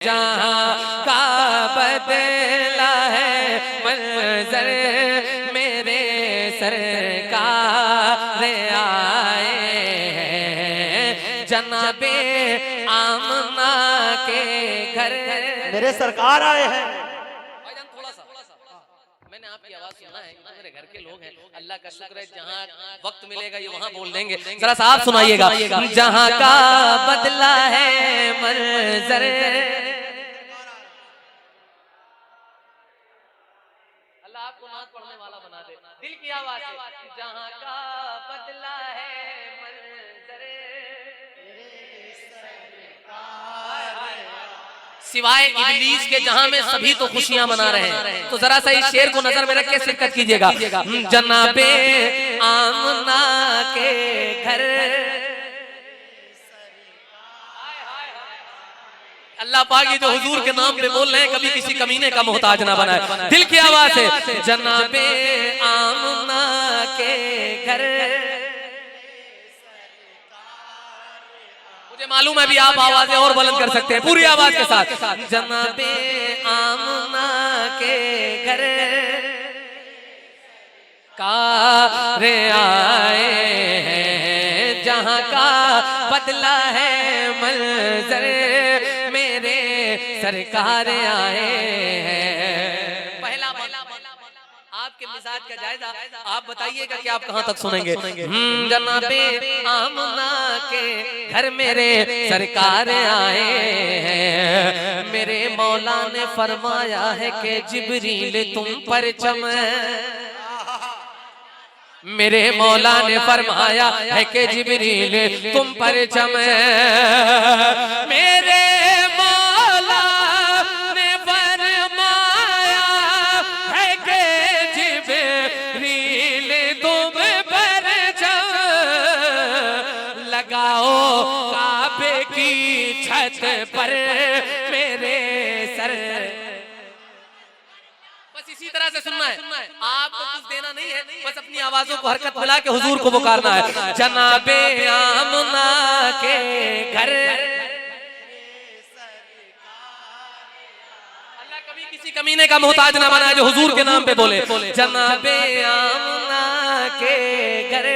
जहाँ का बदला है मंजर मेरे सरकार आए हैं जनाबे आमना के घर मेरे सरकार आए हैं। थोड़ा सा मैंने आपकी आवाज सुना है, मेरे घर के लोग हैं, अल्लाह का शुक्र है जहाँ वक्त मिलेगा ये वहाँ बोल देंगे। जरा सा आप सुनाइएगा। जहाँ का बदला है मंजर, अल्लाह आपको नात पढ़ने वाला बना दे, दिल की आवाज है। जहाँ का बदला है मंजर सिवाय इब्लीस के जहां में सभी तो खुशियां मना रहे हैं। तो जरा सा इस शेर को नजर में रख के शिरकत कीजिएगा। जनाबे आमना के घर, अल्लाह पाक ये जो हुजूर के नाम पे बोल रहे हैं कभी किसी कमीने का मोहताज ना बनाए। दिल की आवाज है। जनाबे आमना के घर, मुझे मालूम है भी आप आवाजें और बुलंद कर सकते हैं पूरी आवाज के साथ। जनाबे आमना के घर रे आए हैं जहाँ का बदला है मंजर मेरे सरकार आए हैं। पहला आपके मिजाज का जायजा आप बताइएगा कि आप कहां तक सुनेंगे। जनाबे आमना के घर मेरे सरकार आए हैं। मेरे मौला ने फरमाया है कि जिब्रील तुम पर चम, मेरे मौला ने फरमाया है कि जिब्रील तुम पर चम, मेरे मौला ने फरमाया है कि जिब्रील तुम पर चम, लगाओ काबे की छत पर मेरे सर। इसी तरह से सुनना है, आपको कुछ देना नहीं है, बस अपनी आवाजों को हरकत मिला के हुजूर को पुकारना है। जनाबे आमना के घर, अल्लाह कभी किसी कमीने का मोहताज ना बनाए जो हुजूर के नाम पे बोले। जनाबे आमना के घर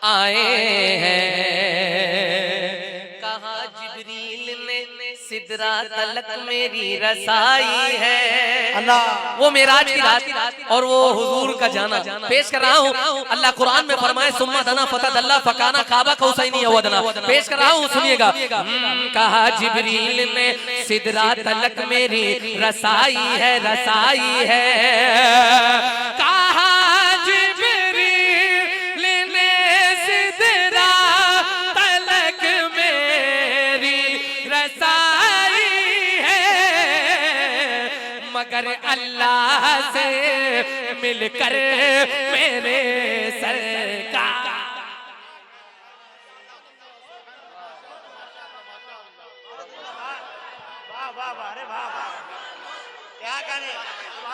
आए हैं, कहा जिब्रील ने सिदरा तलक मेरी रसाई है। अल्लाह वो मेराज की रात और वो हुजूर का जाना पेश कर रहा हूँ। अल्लाह कुरान में फरमाए सुम्मा दना फतदल्ला फकाना काबा कौसैनी अवदना, पेश कर रहा हूँ सुनिएगा। कहा जिब्रील ने सिदरा तलक मेरी रसाई है, रसाई है। कहा जिब्रील ने सिदरा तलक मेरी रसाई मगर अल्लाह से मिलकर मेरे सरकार।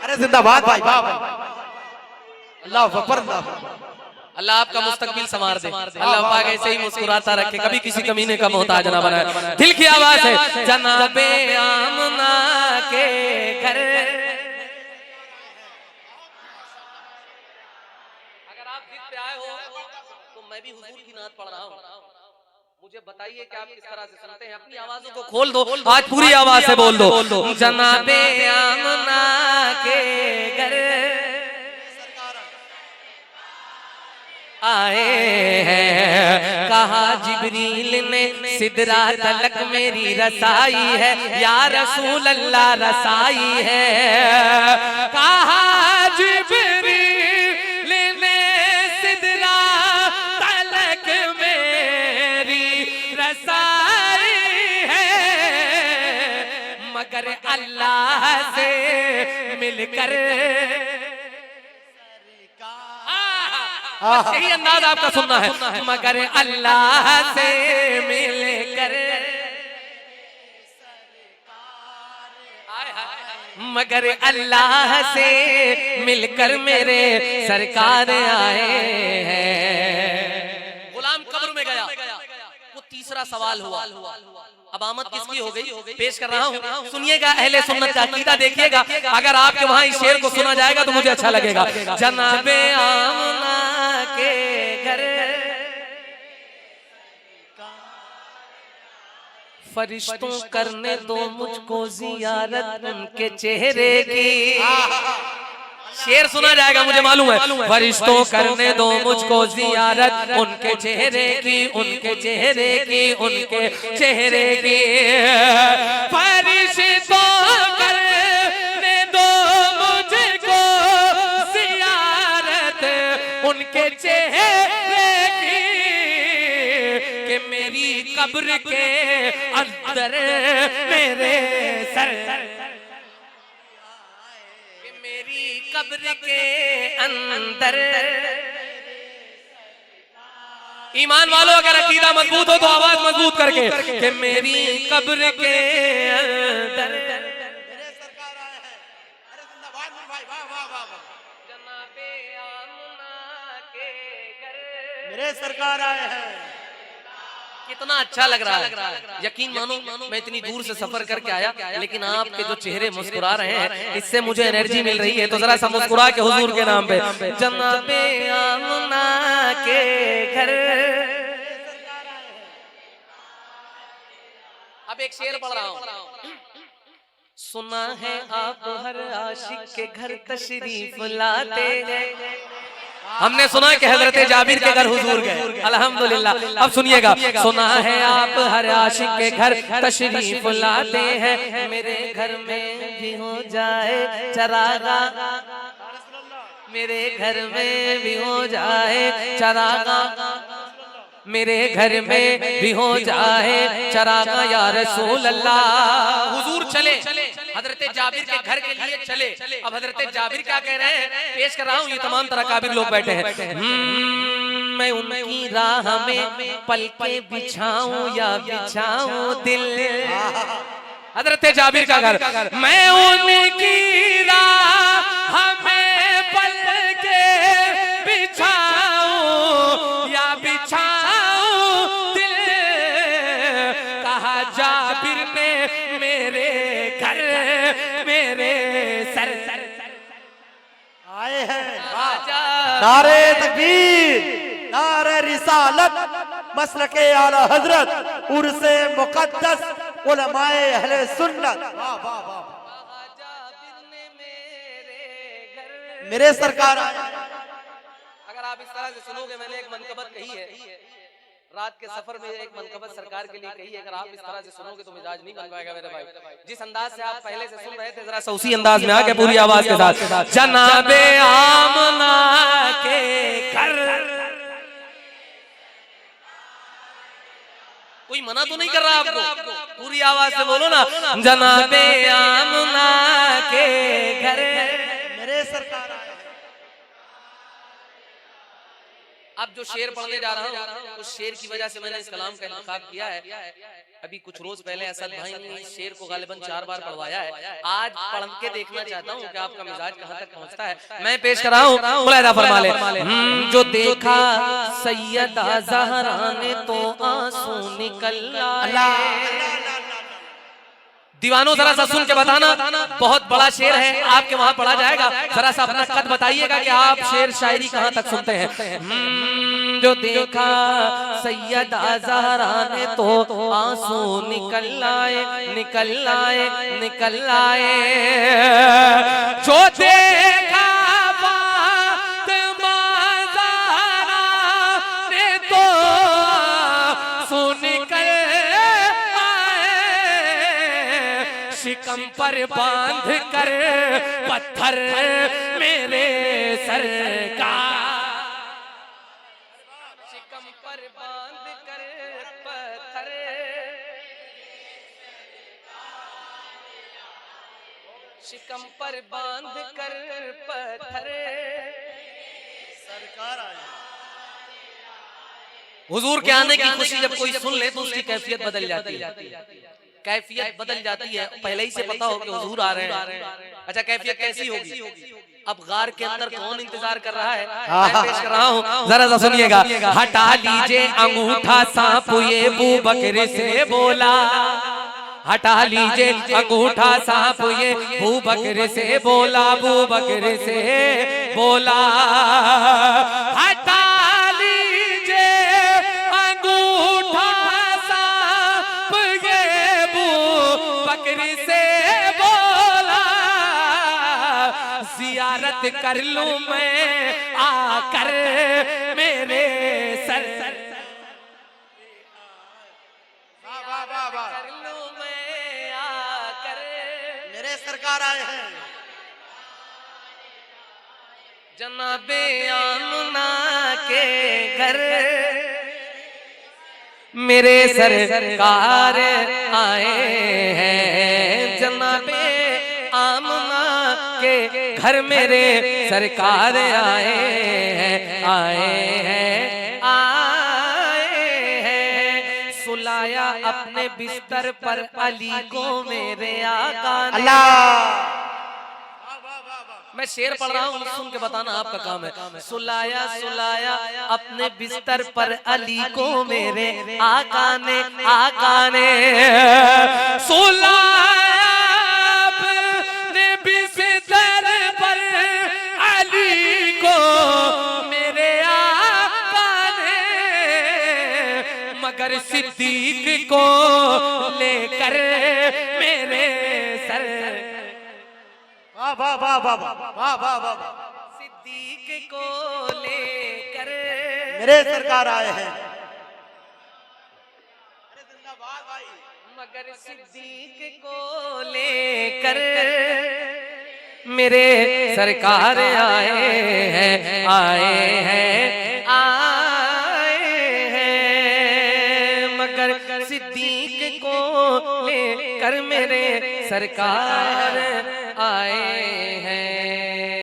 अरे जिंदाबाद भाई, वाह भाई, अल्लाह अकबर। अल्लाह आपका मुस्तकबिल संवार दे, अल्लाह पाक ऐसे ही मुस्कुराता रखे, कभी किसी कमीने का मोहताज ना बनाए। दिल की आवाज है। जनाबे आमना के घर, अगर आप जिद पे आए हो तो मैं भी हुजूर की नात पढ़ रहा हूँ, मुझे बताइए कि आप किस तरह से सुनते हैं। अपनी आवाजों को खोल दो, आज पूरी आवाज से बोल दो। जनाबे आमना के घर आए हैं, कहा जिब्रील ने सिदरा तलक मेरी रसाई है, या रसूल अल्लाह रसाई है। कहा जिब्रील ने सिदरा तलक मेरी रसाई है मगर अल्लाह से मिलकर। बस यही अंदाज आपका सुनना है। मगर अल्लाह से मिलकर, मगर अल्लाह से मिलकर मेरे सरकार आए हैं। गुलाम कब्र में गया, वो तीसरा सवाल हुआ, अब आमद किसकी हो गई? पेश कर रहा हूँ, सुनिएगा अहले सुन्नत का अकीदा देखिएगा। अगर आपके वहां इस शेर को सुना जाएगा तो मुझे अच्छा लगेगा। जनाबे आमना के घर फरिश्तों करने दो मुझको जियारत उनके चेहरे की। शेर सुना जाएगा मुझे मालूम है। फरिश्तों करने दो मुझको जियारत उनके चेहरे की, उनके चेहरे की, उनके चेहरे की। फरिश्तों करने दो मुझको जियारत उनके चेहरे की, कि मेरी कब्र के अंदर मेरे सर, कब्र के अंदर। ईमान वालों अगर अकीदा मजबूत हो तो आवाज मजबूत करके, कि मेरी कब्र के अंदर सरकार आए हैं। अरे जिंदाबाद मेरे भाई, वाह वाह वाह वाह। जनाबे आमना के घर मेरे सरकार आए हैं। कितना अच्छा लग रहा है। यकीन मानो मैं इतनी दूर से सफर करके आया, लेकिन आपके जो चेहरे मुस्कुरा रहे हैं इससे मुझे एनर्जी मिल रही है। तो जरा सा मुस्कुरा के हुजूर के नाम पे, जनाबे आमना के घर। अब एक शेर पढ़ रहा हूँ। सुना है आप हर आशिक के घर तशरीफ लाते हैं। हमने सुना कि हजरत जाबिर के घर हुजूर गए, अल्हम्दुलिल्लाह। अब सुनिएगा, सुना है आप हर आशिक के घर तशरीफ लाते हैं। मेरे घर में भी हो जाए चरागा, मेरे घर में भी हो जाए चरागा, मेरे घर में भी हो जाए चरागा या रसूल अल्लाह। हुजूर चले हजरत जाबिर के घर के लिए चले। अब हजरत जाबिर क्या कह रहे हैं, पेश कर रहा हूँ। ये तमाम तरह काबिर लोग बैठे हैं। मैं उनकी राह में पलके बिछाऊं या बिछाऊं दिल। हजरत जाबिर का घर, मैं उनकी राह में पलके बिछाऊं या बिछाऊं दिल। कहा जाबिर ने मेरे घर मेरे सर आए हैं। नारे तकबीर, नारे रिसालत, मसलके आला हजरत, उर्से मुकद्दस, उलमाए अहले सुन्नत। वाह वाह वाह। मेरे सरकार आए। अगर आप इस तरह से सुनोगे, मैंने एक मनकबत कही है, रात के सफर में एक मनकबत सरकार के लिए कही है। अगर आप इस तरह से सुनोगे तो मिजाज नहीं बन पाएगा मेरे भाई। जिस अंदाज से आप पहले से सुन रहे थे, जरा सा उसी अंदाज में आके पूरी आवाज के साथ, जनाबे आमना के घर। कोई मना तो नहीं कर रहा आपको, पूरी आवाज से बोलो ना, जनाबे आमना के घर मेरे सरकार आए। अब जो शेर पढ़ने जा रहा हूँ, उस शेर की वजह से मैंने इस कलाम का इंतखाब किया है। अभी कुछ रोज पहले असद भाई ने इस शेर को गालिबन 4 बार पढ़वाया है। आज पढ़ के देखना चाहता हूँ कि आपका मिजाज कहाँ तक पहुँचता है। मैं पेश कर रहा हूँ, मुलाहिदा फरमा ले। जो देखा सैयदा ज़हरा ने तो आंसू निकल आए। दीवानों जरा सा सुन के बताना, बहुत बड़ा शेर है, आपके वहां पढ़ा जाएगा। जरा सा अपना कद बताइएगा कि आप शेर शायरी कहां तक सुनते हैं। जो देखा सैयदा ज़हरा ने तो आंसू निकल आए, निकल आए, निकल आए। जो देखा फातिमा ज़हरा ने तो आंसू निकल शिकम पर बांध कर पत्थर मेरे सर का, शिकम पर बांध कर पत्थर, शिकम पर बांध कर पत्थर। सरकार आए। हुजूर के आने की खुशी जब कोई सुन ले तो उसकी कैफियत बदल जाती है, कैफियत बदल जाती है। पहले ही से पता हो कि हुजूर आ रहे हैं। अच्छा कैफियत कैसी होगी? अब गार के अंदर कौन इंतजार कर रहा है, मैं पेश कर रहा हूँ, जरा सा सुनिएगा। हटा लीजिए अंगूठा सांप ये अबू बकर से बोला, हटा लीजिए अंगूठा सांप ये अबू बकर से बोला, अबू बकर से बोला। हटा लीजिए अंगूठा सांप ये अबू बकर से जियारत कर लूं मैं आकर मेरे सर, कर लूं मैं आकर मेरे सरकार आए हैं। जनाबे आमना के घर मेरे सरकार आए हैं, जनाबे आमना के घर मेरे सरकार आए हैं, आए हैं, आए हैं। सुलाया अपने बिस्तर पर अली को मेरे आका ने। अल्लाह, मैं शेर पढ़ रहा हूँ, सुन के बताना आपका काम है। सुलाया सुलाया अपने बिस्तर पर अली को मेरे आका ने, आका ने सुलाया अपने बिस्तर पर अली को मेरे आका ने, मगर सिद्दीक को लेकर मेरे सर, वाह वाह वाह वाह वाह वाह, सिद्दीक को लेकर मेरे सरकार आए हैं। मगर सिद्दीक को लेकर मेरे सरकार आए हैं, आए हैं, आए हैं। मगर सिद्दीक को लेकर मेरे सरकार आए